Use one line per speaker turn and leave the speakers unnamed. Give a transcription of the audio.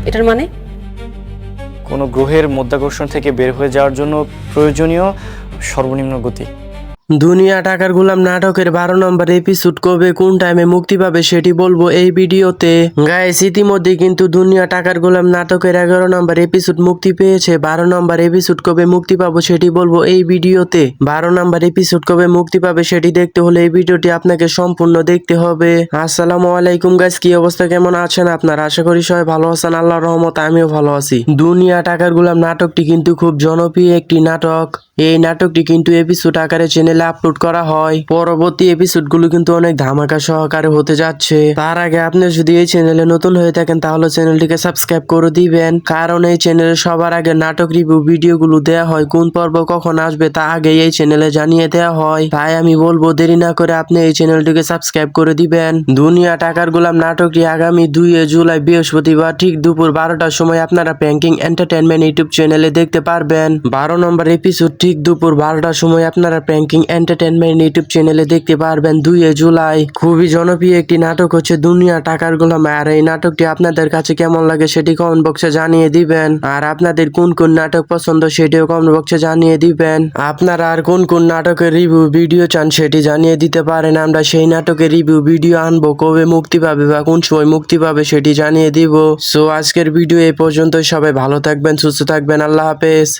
এটার মানে?
কোনো গ্রহের মধ্যাকর্ষণ থেকে বের হয়ে যাওয়ার জন্য প্রয়োজনীয় সর্বনিম্ন গতি।
দুনিয়া টাকার গোলাম নাটকের 12 নম্বর এপিসোড কবে কোন টাইমে মুক্তি পাবে সেটি বলবো এই ভিডিওতে। গাইস, ইতিমধ্যে কিন্তু দুনিয়া টাকার গোলাম নাটকের 11 নম্বর এপিসোড মুক্তি পেয়েছে। 12 নম্বর এপিসোড কবে মুক্তি পাবো সেটি বলবো এই ভিডিওতে। 12 নম্বর এপিসোড কবে মুক্তি পাবে সেটি দেখতে হলে এই ভিডিওটি আপনাকে সম্পূর্ণ দেখতে হবে। আসসালামু আলাইকুম গাইস, কি অবস্থা, কেমন আছেন আপনারা? আশা করি সবাই ভালো আছেন, আল্লাহর রহমতে আমিও ভালো আছি। দুনিয়া টাকার গোলাম নাটকটি কিন্তু খুব জনপ্রিয় একটি নাটক। এই নাটকটি কিন্তু এপিসোড আকারে চ্যানেলে আপলোড করা হয়। পরবর্তী এপিসোড গুলো কিন্তু অনেক ধামাকা সহকারে হতে যাচ্ছে। তার আগে আপনি যদি এই চ্যানেলে নতুন হয়ে থাকেন তাহলে চ্যানেলটিকে সাবস্ক্রাইব করে দিবেন, কারণ এই চ্যানেলে সবার আগে নাটক রিভিউ ভিডিও গুলো দেওয়া হয়। কোন পর্ব কখন আসবে তা আগে এই চ্যানেলে জানিয়ে দেওয়া হয়। তাই আমি বলবো দেরি না করে আপনি এই চ্যানেলটিকে সাবস্ক্রাইব করে দিবেন। দুনিয়া টাকার গোলাম নাটকটি আগামী 2 জুলাই বৃহস্পতিবার ঠিক দুপুর 12টার সময় আপনারা প্র্যাঙ্কিং এন্টারটেইনমেন্ট ইউটিউব চ্যানেলে দেখতে পারবেন। 12 নম্বর এপিসোড ঠিক দুপুর 12টার সময় আপনারা প্র্যাঙ্কিং এন্টারটেইনমেন্ট ইউটিউব চ্যানেলে দেখতে পারবেন 2 জুলাই। খুবই জনপ্রিয় একটি নাটক হচ্ছে দুনিয়া টাকার গোলাম। আর এই নাটকটি আপনাদের কাছে কেমন লাগে সেটি কমেন্ট বক্সে জানিয়ে দিবেন। আর আপনাদের কোন কোন নাটক পছন্দ সেটিও কমেন্ট বক্সে জানিয়ে দিবেন। আপনারা আর কোন কোন নাটকের রিভিউ ভিডিও চান সেটি জানিয়ে দিতে পারেন। আমরা সেই নাটকের রিভিউ ভিডিও আনবো। কবে মুক্তি পাবে বা কোন সময় মুক্তি পাবে সেটি জানিয়ে দিব। সো আজকের ভিডিও এই পর্যন্ত। সবাই ভালো থাকবেন, সুস্থ থাকবেন, আল্লাহ হাফেজ।